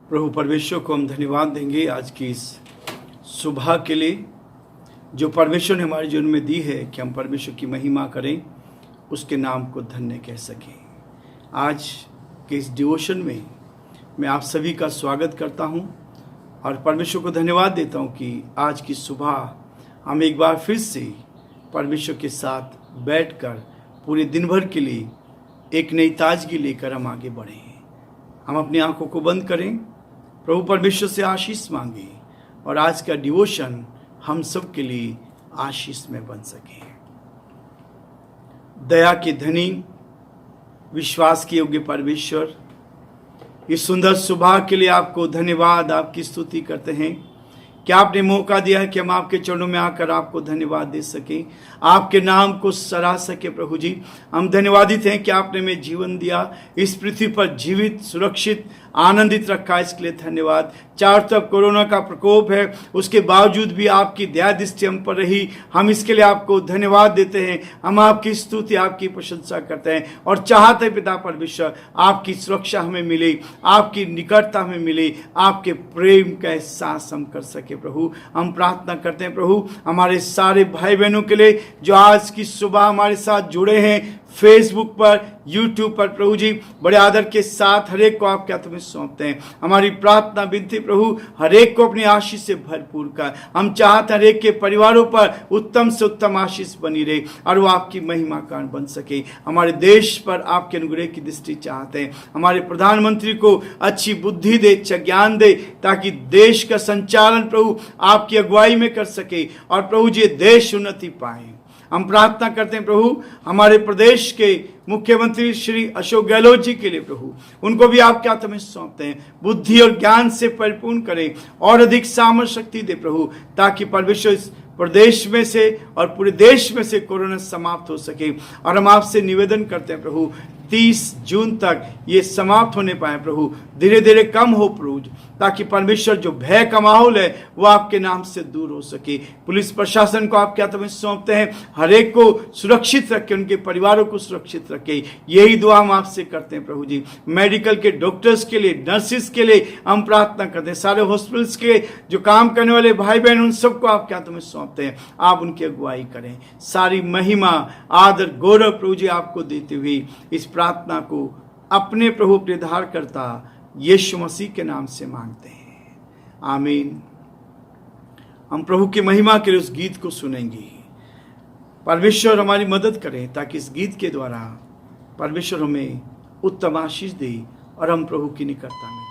प्रभु परमेश्वर को हम धन्यवाद देंगे आज की इस सुबह के लिए जो परमेश्वर ने हमारे जीवन में दी है कि हम परमेश्वर की महिमा करें, उसके नाम को धन्य कह सकें। आज के इस डिवोशन में मैं आप सभी का स्वागत करता हूं और परमेश्वर को धन्यवाद देता हूं कि आज की सुबह हम एक बार फिर से परमेश्वर के साथ बैठकर पूरे दिन भर के लिए एक नई ताजगी लेकर हम आगे बढ़ें। हम अपनी आंखों को बंद करें, प्रभु परमेश्वर से आशीष मांगे और आज का डिवोशन हम सब के लिए आशीष में बन सके। दया के धनी, विश्वास के योग्य परमेश्वर, इस सुंदर सुबह के लिए आपको धन्यवाद, आपकी स्तुति करते हैं कि आपने मौका दिया है कि हम आपके चरणों में आकर आपको धन्यवाद दे सके, आपके नाम को सराह सके। प्रभु जी, हम धन्यवादित हैं कि आपने हमें जीवन दिया, इस पृथ्वी पर जीवित, सुरक्षित, आनंदित रखा, इसके लिए धन्यवाद। चारों तरफ कोरोना का प्रकोप है, उसके बावजूद भी आपकी दया दृष्टि हम पर रही, हम इसके लिए आपको धन्यवाद देते हैं। हम आपकी स्तुति, आपकी प्रशंसा करते हैं और चाहते हैं पिता परमेश्वर आपकी सुरक्षा हमें मिले, आपकी निकटता हमें मिले, आपके प्रेम का एहसास हम कर सके। प्रभु, हम प्रार्थना करते हैं प्रभु हमारे सारे भाई बहनों के लिए जो आज की सुबह हमारे साथ जुड़े हैं फेसबुक पर, यूट्यूब पर। प्रभु जी, बड़े आदर के साथ हर एक को आपके हाथों में सौंपते हैं। हमारी प्रार्थना विनती प्रभु हर एक को अपनी आशीष से भरपूर कर। हम चाहते हैं हर एक के परिवारों पर उत्तम से उत्तम आशीष बनी रहे और वो आपकी महिमा कारण बन सके। हमारे देश पर आपके अनुग्रह की दृष्टि चाहते हैं। हमारे प्रधानमंत्री को अच्छी बुद्धि दे, ज्ञान दे, ताकि देश का संचालन प्रभु आपकी अगुवाई में कर सके और प्रभु जी देश उन्नति पाए। हम प्रार्थना करते हैं प्रभु हमारे प्रदेश के मुख्यमंत्री श्री अशोक गहलोत जी के लिए, प्रभु उनको भी आपके हाथों में सौंपते हैं। बुद्धि और ज्ञान से परिपूर्ण करें और अधिक सामर्थ शक्ति दे प्रभु, ताकि परमेश्वर इस प्रदेश में से और पूरे देश में से कोरोना समाप्त हो सके। और हम आपसे निवेदन करते हैं प्रभु 30 जून तक ये समाप्त होने पाए प्रभु, धीरे धीरे कम हो प्रभु, ताकि परमेश्वर जो भय का माहौल है वो आपके नाम से दूर हो सके। पुलिस प्रशासन को आपके हाथों में सौंपते हैं, हर एक को सुरक्षित रखे, उनके परिवारों को सुरक्षित रखे, यही दुआ हम आपसे करते हैं प्रभु जी। मेडिकल के डॉक्टर्स के लिए, नर्सिस के लिए हम प्रार्थना करते हैं, सारे हॉस्पिटल्स के जो काम करने वाले भाई बहन उन सबको आपके हाथों में सौंपते हैं। आप उनकी अगुवाई करें। सारी महिमा, आदर, गौरव प्रभु जी आपको देते हुए इस प्रार्थना को अपने प्रभु अपने उद्धारकर्ता यीशु मसीह के नाम से मांगते हैं, आमीन। हम प्रभु की महिमा के लिए उस गीत को सुनेंगे। परमेश्वर हमारी मदद करें ताकि इस गीत के द्वारा परमेश्वर हमें उत्तम आशीष दे और हम प्रभु की निकटता में जाएं।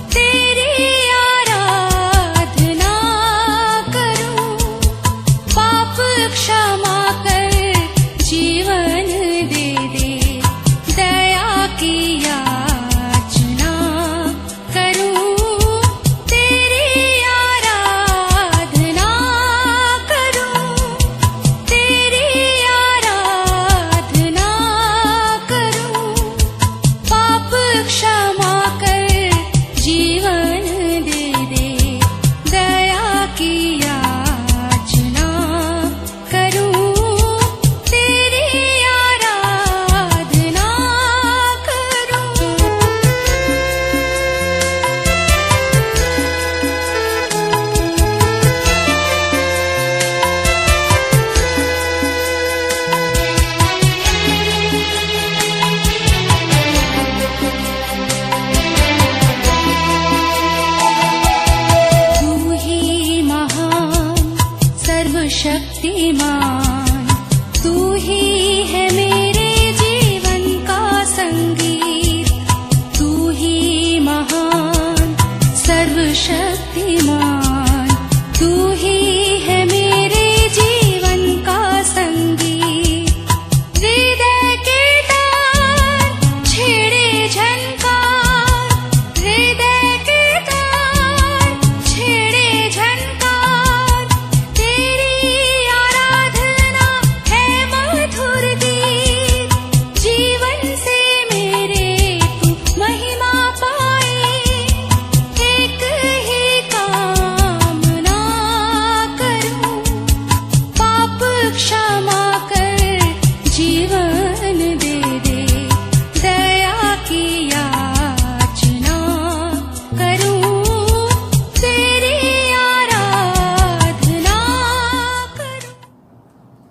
तेरी आराधना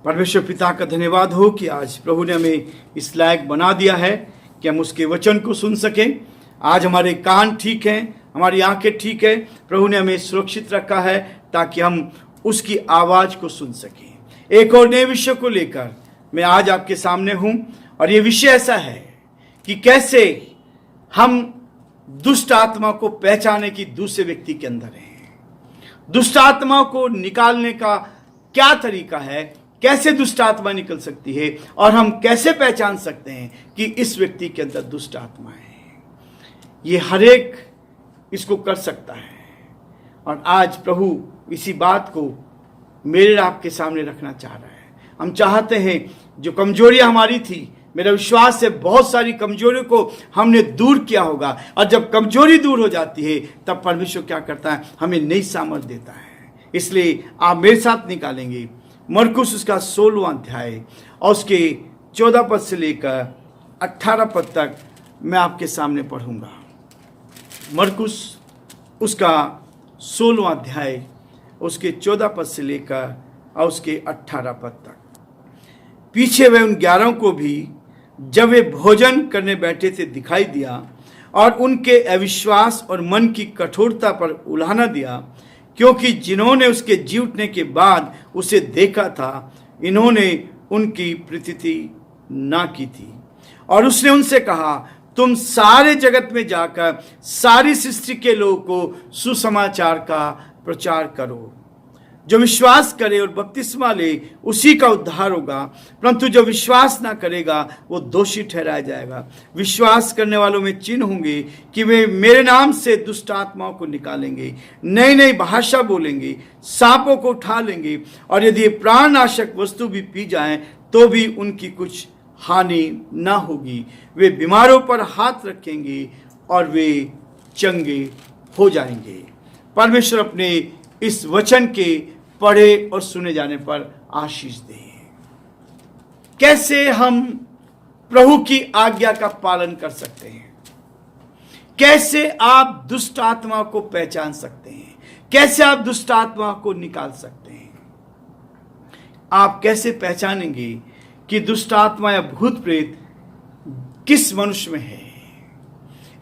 परमेश्वर पिता का धन्यवाद हो कि आज प्रभु ने हमें इस लायक बना दिया है कि हम उसके वचन को सुन सकें। आज हमारे कान ठीक हैं, हमारी आंखें ठीक है, प्रभु ने हमें सुरक्षित रखा है ताकि हम उसकी आवाज को सुन सकें। एक और नए विषय को लेकर मैं आज आपके सामने हूं और ये विषय ऐसा है कि कैसे हम दुष्ट आत्मा को पहचाने की दूसरे व्यक्ति के अंदर है। दुष्ट आत्मा को निकालने का क्या तरीका है, कैसे दुष्ट आत्मा निकल सकती है और हम कैसे पहचान सकते हैं कि इस व्यक्ति के अंदर दुष्ट आत्मा है। ये हर एक इसको कर सकता है और आज प्रभु इसी बात को मेरे आपके सामने रखना चाह रहा है। हम चाहते हैं जो कमजोरियां हमारी थी, मेरा विश्वास है बहुत सारी कमजोरियों को हमने दूर किया होगा और जब कमजोरी दूर हो जाती है तब परमेश्वर क्या करता है, हमें नई सामर्थ्य देता है। इसलिए आप मेरे साथ निकालेंगे मरकुस उसका 16वां अध्याय और उसके 14 पद से लेकर 18 पद तक मैं आपके सामने पढ़ूंगा। मरकुस उसका 16वां अध्याय उसके 14 पद से लेकर और उसके 18 पद तक। पीछे वह उन 11 को भी जब वे भोजन करने बैठे थे दिखाई दिया और उनके अविश्वास और मन की कठोरता पर उलाहना दिया, क्योंकि जिन्होंने उसके जी उठने के बाद उसे देखा था इन्होंने उनकी प्रीति ना की थी। और उसने उनसे कहा, तुम सारे जगत में जाकर सारी सृष्टि के लोगों को सुसमाचार का प्रचार करो। जो विश्वास करे और बपतिस्मा ले उसी का उद्धार होगा, परंतु जो विश्वास ना करेगा वो दोषी ठहराया जाएगा। विश्वास करने वालों में चिन्ह होंगे कि वे मेरे नाम से दुष्ट आत्माओं को निकालेंगे, नई नई भाषा बोलेंगे, सांपों को उठा लेंगे और यदि प्राणनाशक वस्तु भी पी जाएं तो भी उनकी कुछ हानि ना होगी। वे बीमारों पर हाथ रखेंगे और वे चंगे हो जाएंगे। परमेश्वर अपने इस वचन के पढ़े और सुने जाने पर आशीष दे। कैसे हम प्रभु की आज्ञा का पालन कर सकते हैं, कैसे आप दुष्ट आत्मा को पहचान सकते हैं, कैसे आप दुष्ट आत्मा को निकाल सकते हैं। आप कैसे पहचानेंगे कि दुष्ट आत्मा या भूत प्रेत किस मनुष्य में है,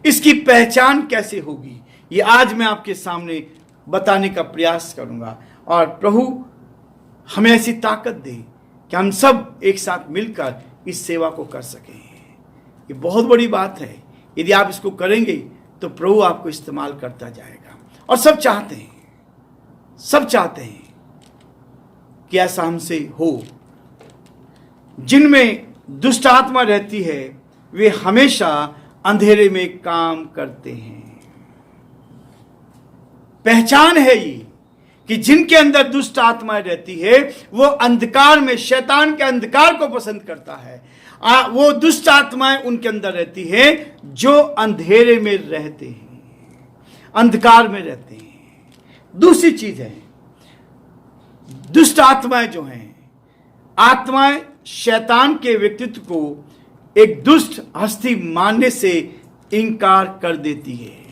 इसकी पहचान कैसे होगी, ये आज मैं आपके सामने बताने का प्रयास करूंगा। और प्रभु हमें ऐसी ताकत दे कि हम सब एक साथ मिलकर इस सेवा को कर सकें। ये बहुत बड़ी बात है। यदि आप इसको करेंगे तो प्रभु आपको इस्तेमाल करता जाएगा। और सब चाहते हैं कि ऐसा हमसे हो। जिनमें दुष्ट आत्मा रहती है वे हमेशा अंधेरे में काम करते हैं। पहचान है ये कि जिनके अंदर दुष्ट आत्मा रहती है वो अंधकार में, शैतान के अंधकार को पसंद करता है। वो दुष्ट आत्माएं उनके अंदर रहती है जो अंधेरे में रहते हैं, अंधकार में रहते हैं। दूसरी चीज है, दुष्ट आत्माएं जो हैं, आत्माएं शैतान के व्यक्तित्व को एक दुष्ट हस्ती मानने से इनकार कर देती है।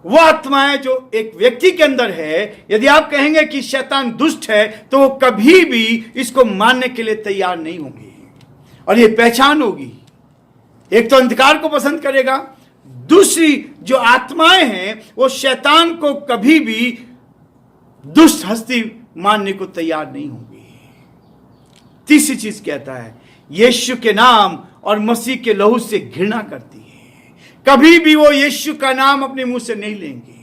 वो आत्माएं जो एक व्यक्ति के अंदर है, यदि आप कहेंगे कि शैतान दुष्ट है तो वो कभी भी इसको मानने के लिए तैयार नहीं होंगे। और ये पहचान होगी, एक तो अंधकार को पसंद करेगा, दूसरी जो आत्माएं हैं वो शैतान को कभी भी दुष्ट हस्ती मानने को तैयार नहीं होंगी। तीसरी चीज कहता है, यीशु के नाम और मसीह के लहू से घृणा करती है। कभी भी वो यीशु का नाम अपने मुंह से नहीं लेंगे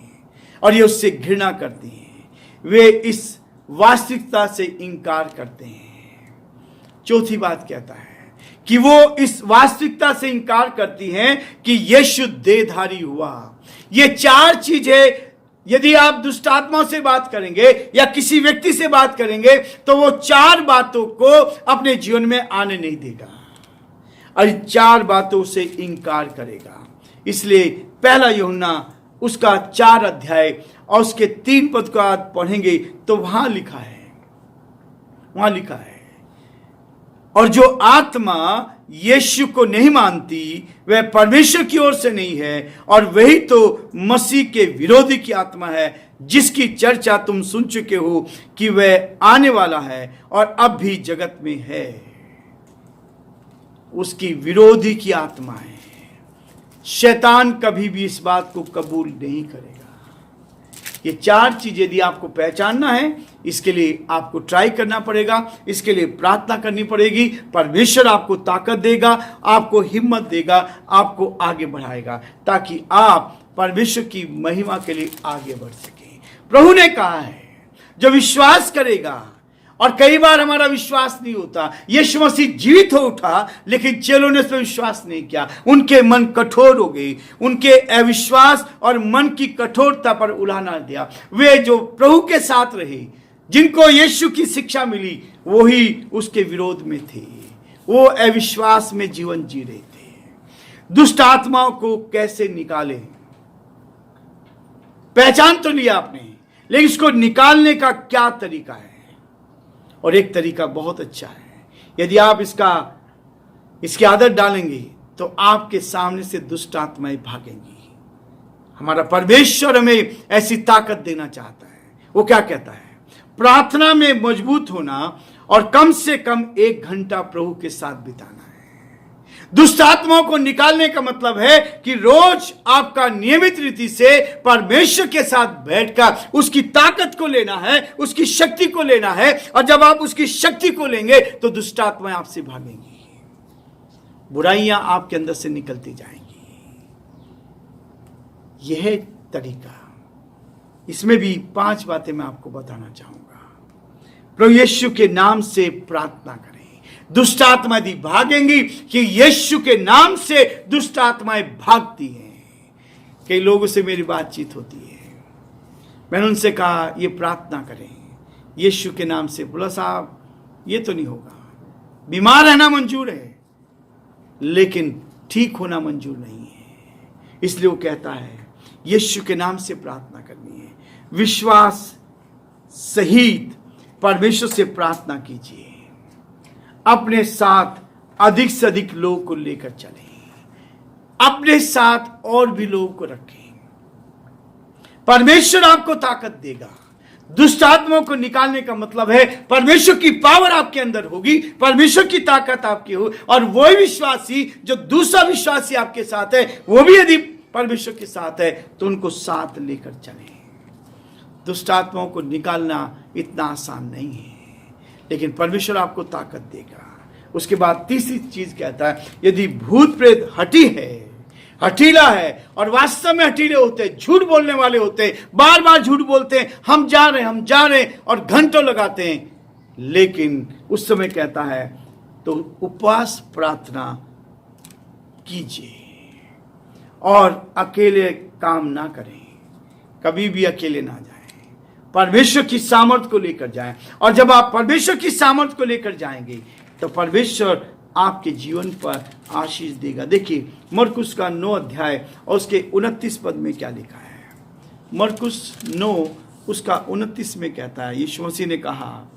और ये उससे घृणा करती हैं। वे इस वास्तविकता से इनकार करते हैं। चौथी बात कहता है कि वो इस वास्तविकता से इनकार करती हैं कि यीशु देहधारी हुआ। ये चार चीजें यदि आप दुष्ट आत्माओं से बात करेंगे या किसी व्यक्ति से बात करेंगे तो वो चार बातों को अपने जीवन में आने नहीं देगा और चार बातों से इनकार करेगा। इसलिए पहला यूहन्ना उसका 4 अध्याय और उसके 3 पद को आज पढ़ेंगे तो वहां लिखा है, और जो आत्मा यीशु को नहीं मानती वह परमेश्वर की ओर से नहीं है, और वही तो मसीह के विरोधी की आत्मा है, जिसकी चर्चा तुम सुन चुके हो कि वह आने वाला है और अब भी जगत में है। उसकी विरोधी की आत्मा है। शैतान कभी भी इस बात को कबूल नहीं करेगा। ये 4 चीज यदि आपको पहचानना है, इसके लिए आपको ट्राई करना पड़ेगा, इसके लिए प्रार्थना करनी पड़ेगी। परमेश्वर आपको ताकत देगा, आपको हिम्मत देगा, आपको आगे बढ़ाएगा, ताकि आप परमेश्वर की महिमा के लिए आगे बढ़ सकें। प्रभु ने कहा है, जो विश्वास करेगा, और कई बार हमारा विश्वास नहीं होता। यीशु मसीह जीवित हो उठा, लेकिन चेलों ने उस पर विश्वास नहीं किया। उनके मन कठोर हो गए, उनके अविश्वास और मन की कठोरता पर उलाहना दिया। वे जो प्रभु के साथ रहे, जिनको यीशु की शिक्षा मिली, वो ही उसके विरोध में थे। वो अविश्वास में जीवन जी रहे थे। दुष्ट आत्माओं को कैसे निकाले, पहचान तो लिया आपने, लेकिन इसको निकालने का क्या तरीका है? और एक तरीका बहुत अच्छा है। यदि आप इसकी आदत डालेंगे तो आपके सामने से दुष्ट आत्माएं भागेंगी। हमारा परमेश्वर हमें ऐसी ताकत देना चाहता है। वो क्या कहता है? प्रार्थना में मजबूत होना और कम से कम 1 घंटा प्रभु के साथ बिताना है। दुष्ट आत्माओं को निकालने का मतलब है कि रोज आपका नियमित रीति से परमेश्वर के साथ बैठकर उसकी ताकत को लेना है, उसकी शक्ति को लेना है। और जब आप उसकी शक्ति को लेंगे तो दुष्ट आत्माएं आपसे भागेंगी, बुराइयां आपके अंदर से निकलती जाएंगी। यह तरीका, इसमें भी 5 बातें मैं आपको बताना चाहूंगा। प्रभु यीशु के नाम से प्रार्थना करें, दुष्ट आत्माएं यदि भागेंगी, कि यीशु के नाम से दुष्ट आत्माएं भागती हैं। कई लोगों से मेरी बातचीत होती है, मैंने उनसे कहा ये प्रार्थना करें यीशु के नाम से। बोला साहब ये तो नहीं होगा, बीमार रहना मंजूर है लेकिन ठीक होना मंजूर नहीं है। इसलिए वो कहता है यीशु के नाम से प्रार्थना करनी है। विश्वास सहित परमेश्वर से प्रार्थना कीजिए। अपने साथ अधिक से अधिक लोगों को लेकर चलें, अपने साथ और भी लोगों को रखें। परमेश्वर आपको ताकत देगा। दुष्ट आत्माओं को निकालने का मतलब है परमेश्वर की पावर आपके अंदर होगी, परमेश्वर की ताकत आपकी हो, और वही विश्वासी जो दूसरा विश्वासी आपके साथ है, वो भी यदि परमेश्वर के साथ है तो उनको साथ लेकर चलें। दुष्ट आत्माओं को निकालना इतना आसान नहीं है, लेकिन परमेश्वर आपको ताकत देगा। उसके बाद तीसरी चीज कहता है, यदि भूत प्रेत हठीला है, और वास्तव में हठीले होते हैं, झूठ बोलने वाले होते हैं, बार बार झूठ बोलते हैं, हम जा रहे हैं, और घंटों लगाते हैं, लेकिन उस समय कहता है तो उपवास प्रार्थना कीजिए और अकेले काम ना करें। कभी भी अकेले ना जाएं, परमेश्वर की सामर्थ को लेकर जाएं। और जब आप परमेश्वर की सामर्थ को लेकर जाएंगे तो परमेश्वर आपके जीवन पर आशीष देगा। देखिए मरकुस का 9 अध्याय और उसके 29 पद में क्या लिखा है। मरकुस 9 उसका 29 में कहता है, यीशु मसीह ने कहा,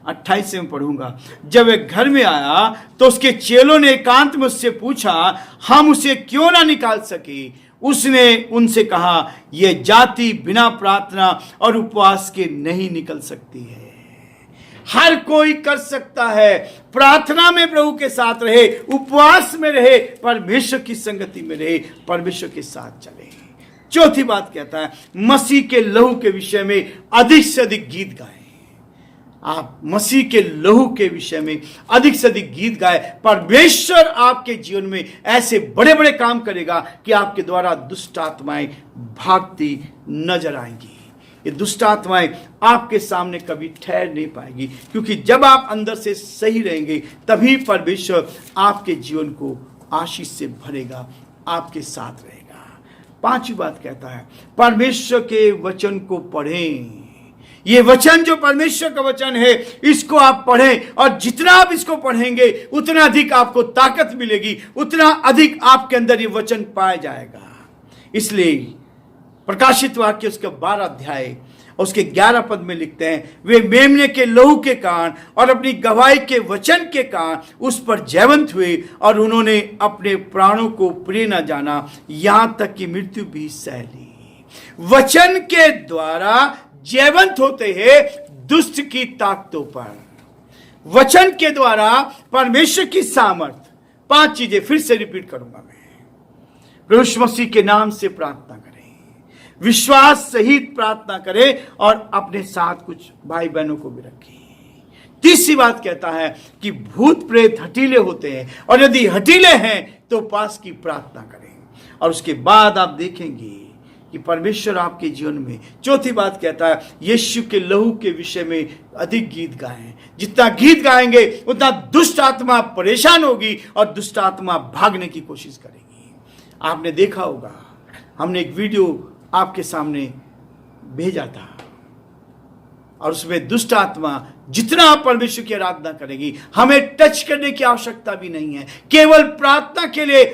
28 से मैं पढ़ूंगा, जब वह घर में आया तो उसके चेलों ने एकांत में उससे पूछा, हम उसे क्यों ना निकाल सके? उसने उनसे कहा, यह जाति बिना प्रार्थना और उपवास के नहीं निकल सकती है। हर कोई कर सकता है, प्रार्थना में प्रभु के साथ रहे, उपवास में रहे, परमेश्वर की संगति में रहे, परमेश्वर के साथ चले। चौथी बात कहता है, मसीह के लहू के विषय में अधिक से अधिक गीत गाएं। आप मसीह के लहू के विषय में अधिक से अधिक गीत गाए। परमेश्वर आपके जीवन में ऐसे बड़े बड़े काम करेगा कि आपके द्वारा दुष्ट आत्माएं भागती नजर आएंगी। ये दुष्ट आत्माएं आपके सामने कभी ठहर नहीं पाएगी, क्योंकि जब आप अंदर से सही रहेंगे तभी परमेश्वर आपके जीवन को आशीष से भरेगा, आपके साथ रहेगा। 5वीं बात कहता है, परमेश्वर के वचन को पढ़ें। ये वचन जो परमेश्वर का वचन है, इसको आप पढ़ें, और जितना आप इसको पढ़ेंगे उतना अधिक आपको ताकत मिलेगी, उतना अधिक आपके अंदर ये वचन पाया जाएगा। इसलिए प्रकाशित वाक्य उसके 12 अध्याय उसके 11 पद में लिखते हैं, वे मेमने के लहू के कारण और अपनी गवाही के वचन के कारण उस पर जयवंत हुए और उन्होंने अपने प्राणों को प्रिय न जाना, यहां तक कि मृत्यु भी सह ली। वचन के द्वारा जयवंत होते हैं दुष्ट की ताकतों पर। वचन के द्वारा परमेश्वर की सामर्थ। 5 चीजें फिर से रिपीट करूंगा मैं। प्रभु यीशु मसीह के नाम से प्रार्थना करें, विश्वास सहित प्रार्थना करें और अपने साथ कुछ भाई बहनों को भी रखें। तीसरी बात कहता है कि भूत प्रेत हठीले होते हैं और यदि हठीले हैं तो पास की प्रार्थना करें। और उसके बाद आप देखेंगे कि परमेश्वर आपके जीवन में। चौथी बात कहता है यीशु के लहू के विषय में अधिक गीत गाएं। जितना गीत गाएंगे उतना दुष्ट आत्मा परेशान होगी और दुष्ट आत्मा भागने की कोशिश करेगी। आपने देखा होगा, हमने एक वीडियो आपके सामने भेजा था और उसमें दुष्ट आत्मा जितना आप परमेश्वर की आराधना करेगी, हमें टच करने की आवश्यकता भी नहीं है। केवल प्रार्थना के लिए,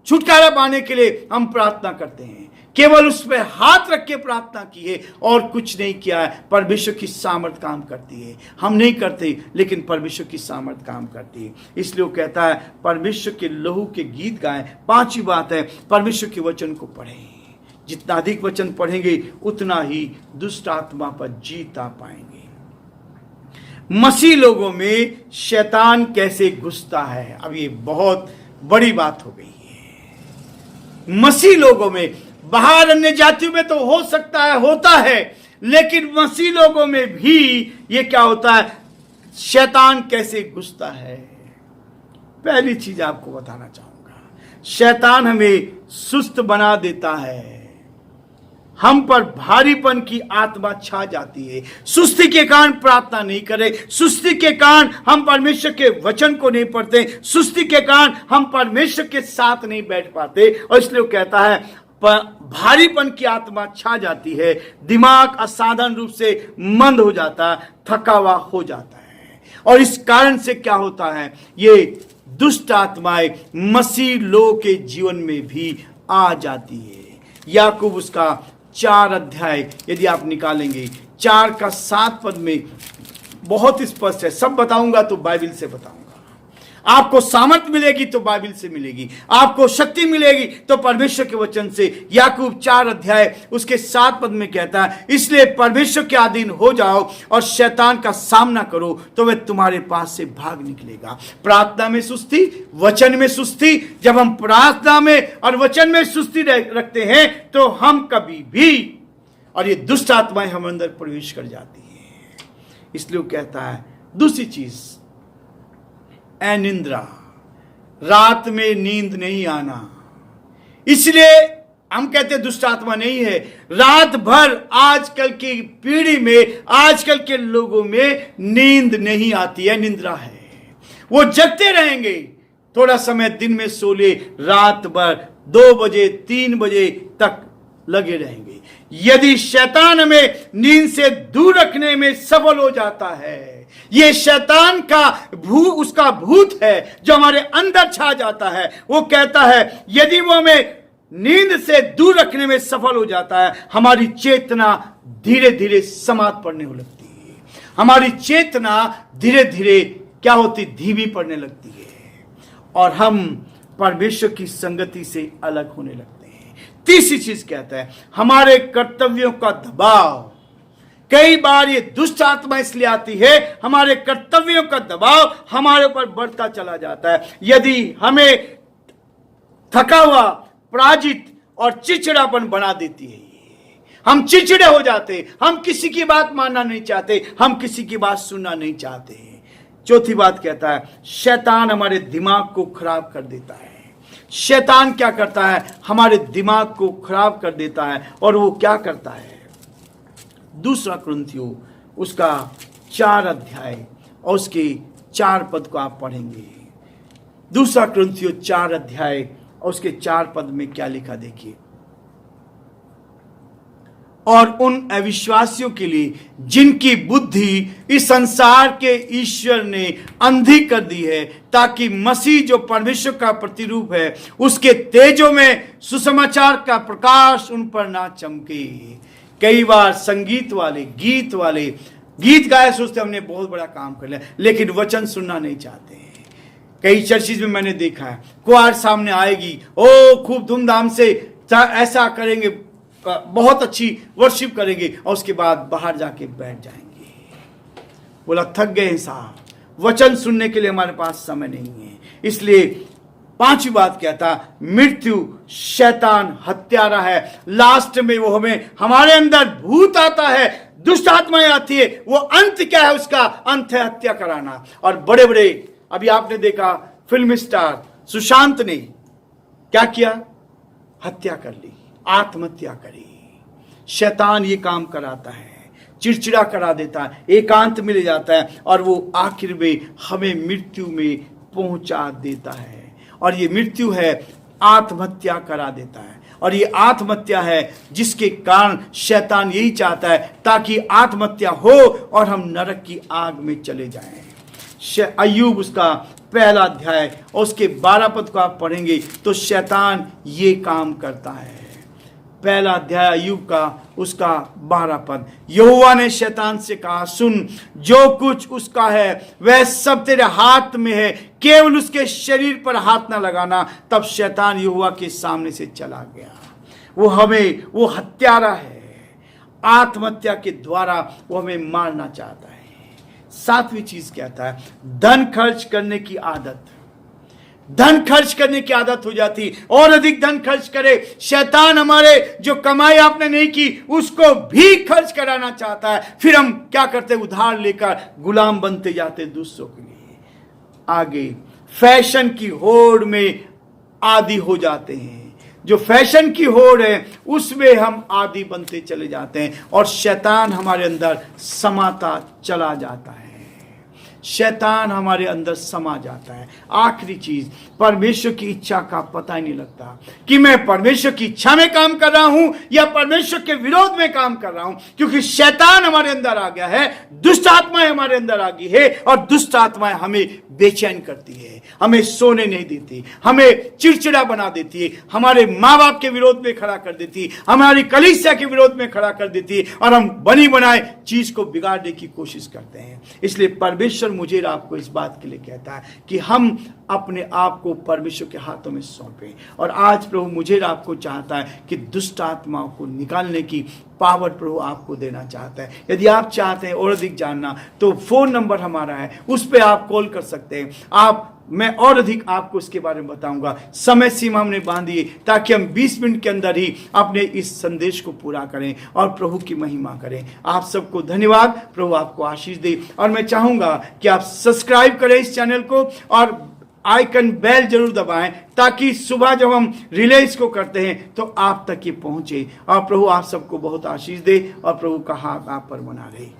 छुटकारा पाने के लिए हम प्रार्थना करते हैं। केवल उस पर हाथ रख के प्रार्थना की है और कुछ नहीं किया है। परमेश्वर की सामर्थ काम करती है। हम नहीं करते, लेकिन परमेश्वर की सामर्थ काम करती है। इसलिए वो कहता है परमेश्वर के लहू के गीत गाएं। 5वीं बात है परमेश्वर के वचन को पढ़ें। जितना अधिक वचन पढ़ेंगे उतना ही दुष्ट आत्मा पर जीत आ पाएंगे। मसीह लोगों में शैतान कैसे घुसता है, अब ये बहुत बड़ी बात हो गई है। मसीह लोगों में, बाहर अन्य जातियों में तो हो सकता है, होता है, लेकिन मसीह लोगों में भी ये क्या होता है, शैतान कैसे घुसता है। पहली चीज आपको बताना चाहूंगा, शैतान हमें सुस्त बना देता है। हम पर भारीपन की आत्मा छा जाती है। सुस्ती के कारण प्रार्थना नहीं करें, सुस्ती के कारण हम परमेश्वर के वचन को नहीं पढ़ते, सुस्ती के कारण हम परमेश्वर के साथ नहीं बैठ पाते। और इसलिए वो कहता है भारीपन की आत्मा छा जाती है, दिमाग असाधारण रूप से मंद हो जाता है, थका हुआ हो जाता है। और इस कारण से क्या होता है, ये दुष्ट आत्माएं मसीह लोग के जीवन में भी आ जाती है। याकूब उसका 4 अध्याय यदि आप निकालेंगे, 4 का 7 पद में बहुत स्पष्ट है। सब बताऊंगा तो बाइबल से बताऊंगा। आपको सामर्थ मिलेगी तो बाइबल से मिलेगी, आपको शक्ति मिलेगी तो परमेश्वर के वचन से। याकूब 4 अध्याय उसके 7 पद में कहता है, इसलिए परमेश्वर के अधीन हो जाओ और शैतान का सामना करो तो वह तुम्हारे पास से भाग निकलेगा। प्रार्थना में सुस्ती, वचन में सुस्ती। जब हम प्रार्थना में और वचन में सुस्ती रखते हैं तो हम कभी भी, और ये दुष्ट आत्माएं हम अंदर प्रवेश कर जाती है। इसलिए वो कहता है दूसरी चीज, अनिद्रा, रात में नींद नहीं आना। इसलिए हम कहते दुष्ट आत्मा नहीं है। रात भर आजकल की पीढ़ी में, आजकल के लोगों में नींद नहीं आती है, निद्रा है। वो जगते रहेंगे, थोड़ा समय दिन में सो ले, रात भर 2 बजे 3 बजे तक लगे रहेंगे। यदि शैतान हमें नींद से दूर रखने में सफल हो जाता है, ये शैतान का उसका भूत है जो हमारे अंदर छा जाता है। वो कहता है यदि वो हमें नींद से दूर रखने में सफल हो जाता है, हमारी चेतना धीरे धीरे समाप्त पड़ने लगती है। हमारी चेतना धीरे धीरे क्या होती, धीमी पड़ने लगती है और हम परमेश्वर की संगति से अलग होने लगते हैं। तीसरी चीज कहता है हमारे कर्तव्यों का दबाव। कई बार ये दुष्ट आत्मा इसलिए आती है, हमारे कर्तव्यों का दबाव हमारे ऊपर बढ़ता चला जाता है। यदि हमें थका हुआ, पराजित और चिड़चिड़ापन बना देती है, हम चिड़चिड़े हो जाते, हम किसी की बात मानना नहीं चाहते, हम किसी की बात सुनना नहीं चाहते। चौथी बात कहता है शैतान हमारे दिमाग को खराब कर देता है। शैतान क्या करता है, हमारे दिमाग को खराब कर देता है। और वो क्या करता है, 2 कुरिन्थियों उसका 4 अध्याय और उसके 4 पद को आप पढ़ेंगे। 2 कुरिन्थियों 4 अध्याय और उसके 4 पद में क्या लिखा देखिए। और उन अविश्वासियों के लिए जिनकी बुद्धि इस संसार के ईश्वर ने अंधी कर दी है, ताकि मसीह जो परमेश्वर का प्रतिरूप है उसके तेजों में सुसमाचार का प्रकाश उन पर ना चमके। कई बार संगीत वाले गीत गाए सोचते हमने बहुत बड़ा काम कर लिया, लेकिन वचन सुनना नहीं चाहते हैं। कई चर्चिज में मैंने देखा है, क्वायर सामने आएगी, ओ खूब धूमधाम से ऐसा करेंगे, बहुत अच्छी वर्शिप करेंगे, और उसके बाद बाहर जाके बैठ जाएंगे। बोला थक गए हैं साहब, वचन सुनने के लिए हमारे पास समय नहीं है। इसलिए पांचवी बात क्या था, मृत्यु शैतान हत्यारा है। लास्ट में वो हमारे अंदर भूत आता है, दुष्ट आत्माएं आती है, वो अंत क्या है उसका? अंत है हत्या कराना। और बड़े बड़े, अभी आपने देखा फिल्म स्टार सुशांत ने क्या किया? हत्या कर ली, आत्महत्या करी। शैतान ये काम कराता है, चिड़चिड़ा करा देता है, एकांत में ले जाता है, और वो आखिर में हमें मृत्यु में पहुंचा देता है। और ये मृत्यु है, आत्महत्या करा देता है। और ये आत्महत्या है जिसके कारण शैतान यही चाहता है ताकि आत्महत्या हो और हम नरक की आग में चले जाएं। अय्यूब उसका पहला अध्याय और उसके 12 पद को आप पढ़ेंगे तो शैतान ये काम करता है। पहला अध्याय अय्यूब का उसका 12 पद। यहोवा ने शैतान से कहा, सुन, जो कुछ उसका है वह सब तेरे हाथ में है, केवल उसके शरीर पर हाथ ना लगाना। तब शैतान यहोवा के सामने से चला गया। वो हत्यारा है, आत्महत्या के द्वारा वो हमें मारना चाहता है। सातवीं चीज क्या था? धन खर्च करने की आदत। धन खर्च करने की आदत हो जाती, और अधिक धन खर्च करे। शैतान हमारे जो कमाई आपने नहीं की उसको भी खर्च कराना चाहता है। फिर हम क्या करते? उधार लेकर गुलाम बनते जाते दूसरों के लिए। आगे फैशन की होड़ में आदी हो जाते हैं। जो फैशन की होड़ है उसमें हम आदी बनते चले जाते हैं, और शैतान हमारे अंदर समाता चला जाता है। शैतान हमारे अंदर समा जाता है। आखिरी चीज, परमेश्वर की इच्छा का पता ही नहीं लगता कि मैं परमेश्वर की इच्छा में काम कर रहा हूं या परमेश्वर के विरोध में काम कर रहा हूं, क्योंकि शैतान हमारे अंदर आ गया है, दुष्ट आत्माएं हमारे अंदर आ गई है, और दुष्ट आत्माएं हमें बेचैन करती है, हमें सोने नहीं देती, हमें चिड़चिड़ा बना देती है, हमारे माँ बाप के विरोध में खड़ा कर देती है, हमारी कलीसिया के विरोध में खड़ा कर देती है, और हम बनी बनाए चीज को बिगाड़ने की कोशिश करते हैं। इसलिए परमेश्वर मुझे आपको इस बात के लिए कहता है कि हम अपने आप को परमेश्वर के हाथों में सौंपें। और आज प्रभु मुझे आपको चाहता है कि दुष्ट आत्माओं को निकालने की पावर प्रभु आपको देना चाहता है। यदि आप चाहते हैं और अधिक जानना तो फोन नंबर हमारा है, उस पर आप कॉल कर सकते हैं। मैं और अधिक आपको इसके बारे में बताऊंगा। समय सीमा हमने बांधी ताकि हम 20 मिनट के अंदर ही अपने इस संदेश को पूरा करें और प्रभु की महिमा करें। आप सबको धन्यवाद, प्रभु आपको आशीष दे। और मैं चाहूंगा कि आप सब्सक्राइब करें इस चैनल को और आइकन बेल जरूर दबाएं, ताकि सुबह जब हम रिलीज को करते हैं तो आप तक ये पहुंचे। और प्रभु आप सबको बहुत आशीष दे और प्रभु का हाथ आप पर बना रहे।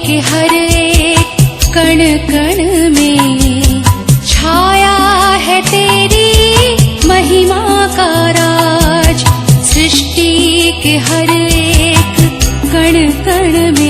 के हर एक कण कण में छाया है तेरी महिमा का राज। सृष्टि के हर एक कण कण में